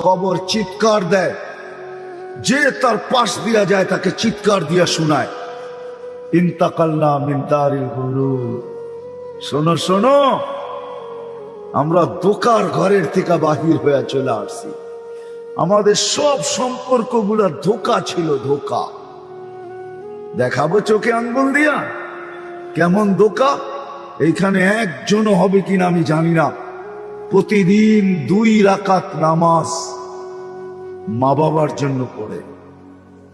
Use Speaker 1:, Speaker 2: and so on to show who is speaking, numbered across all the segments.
Speaker 1: কবর চিৎকার দেয়, যে তার পাশ দিয়া যায় তাকে চিৎকার দিয়া শোনায়, ইন্তাকালনা মিন দারিল গুরুর। শোনো শোনো, আমরা ধোকার ঘরের থেকে বাহির হয়ে চলে আসছি। আমাদের সব সম্পর্কগুলো ধোকা ছিল, ধোকা। দেখাবো চোখে আঙ্গুল দিয়া কেমন ধোকা। এইখানে একজনও হবে কিনা আমি জানি না, প্রতিদিন 2 রাকাত নামাজ মা বাবার জন্য পড়ে,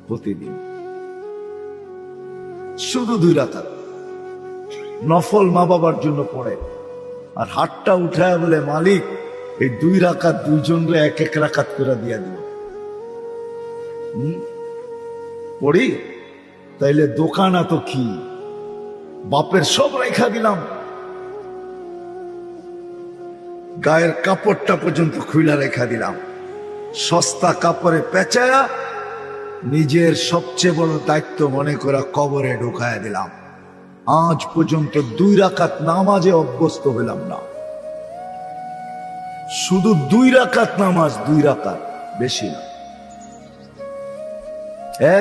Speaker 1: প্রতিদিন শুধু 2 রাকাত নফল মা বাবার জন্য পড়ে। আর হাতটা উঠায় বলে, মালিক এই 2 রাকাত 2 জনরে 1-1 রাকাত করে দিয়া দিও। পড়ি তাইলে দোকানা তো কি, বাপের সব রেখা দিলাম, গায়ের কাপড়টা পর্যন্ত খুইলা রেখা দিলাম, সস্তা কাপড়ে পেঁচায়া নিজের সবচেয়ে বড় দায়িত্ব মনে করে কবরে ঢুকায়া দিলাম। আজ পর্যন্ত 2 রাকাত নামাজে অভ্যস্ত হইলাম না। শুধু 2 রাকাত নামাজ, 2 রাকাত, বেশি না।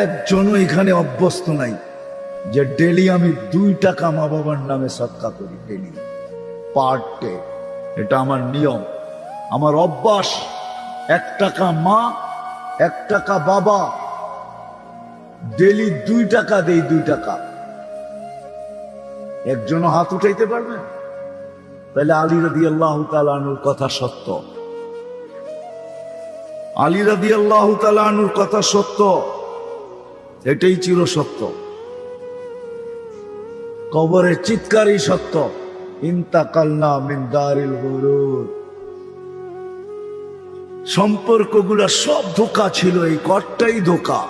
Speaker 1: একজনও এখানে অভ্যস্ত নাই যে ডেলি আমি 2 টাকা মা বাবার নামে সদকা করি, ডেলি, পার ডে। এটা আমার নিয়ম, আমার অভ্যাস। 1 টাকা মা, 1 টাকা বাবা, ডেলি 2 টাকা দেই, 2 টাকা। একজনও হাত উঠাইতে পারবেন? তাহলে আলী রাদিয়াল্লাহু তাআলা আনহুর কথা সত্য, আলী রাদিয়াল্লাহু তাআলা আনহুর কথা সত্য, এটাই চির সত্য। কবরের চিৎকারই সত্য, ইন্তাকালনা মিন দারিল গুরুর। সম্পর্কগুলা সব ধোঁকা ছিল, এই ঘরটাই ধোঁকা।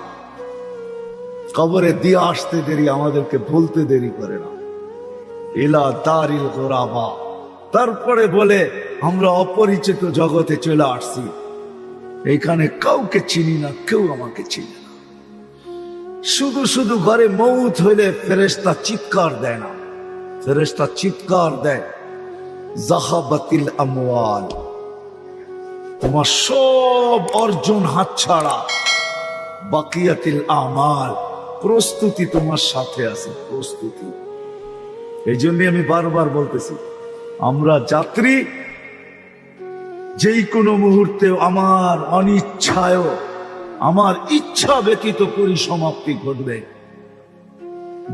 Speaker 1: কবরে দিয়ে আসতে দেরি, আমাদেরকে বলতে দেরি করে না, ইলা দারিল গুরাবা। তারপরে বলে আমরা অপরিচিত জগতে চলে আসছি, এখানে কাউকে চিনি না, কেউ আমাকে চিনি না। শুধু শুধু ঘরে মৌত হইলে ফেরেশতা চিৎকার দেয় না, ফেরেশতা চিৎকার দেয়, যাহাবাতিল আমওয়াল, তোমার সব অর্জন হাতছাড়া, বাকিয়াতিল আমাল, প্রস্তুতি তোমার সাথে আছে, প্রস্তুতি। এই জন্য আমি বারবার বলতেছি, আমরা যাত্রী, যেই কোনো মুহূর্তে আমার অনিচ্ছায়, আমার ইচ্ছা ব্যতীত পরিসমাপ্তি ঘটবে,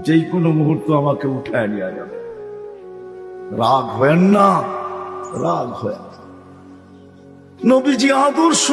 Speaker 1: যেই কোনো মুহূর্ত আমাকে উঠায় নিয়ে যাবে। রাগ হয় না, রাগ হয় না। নবীজি আদর্শ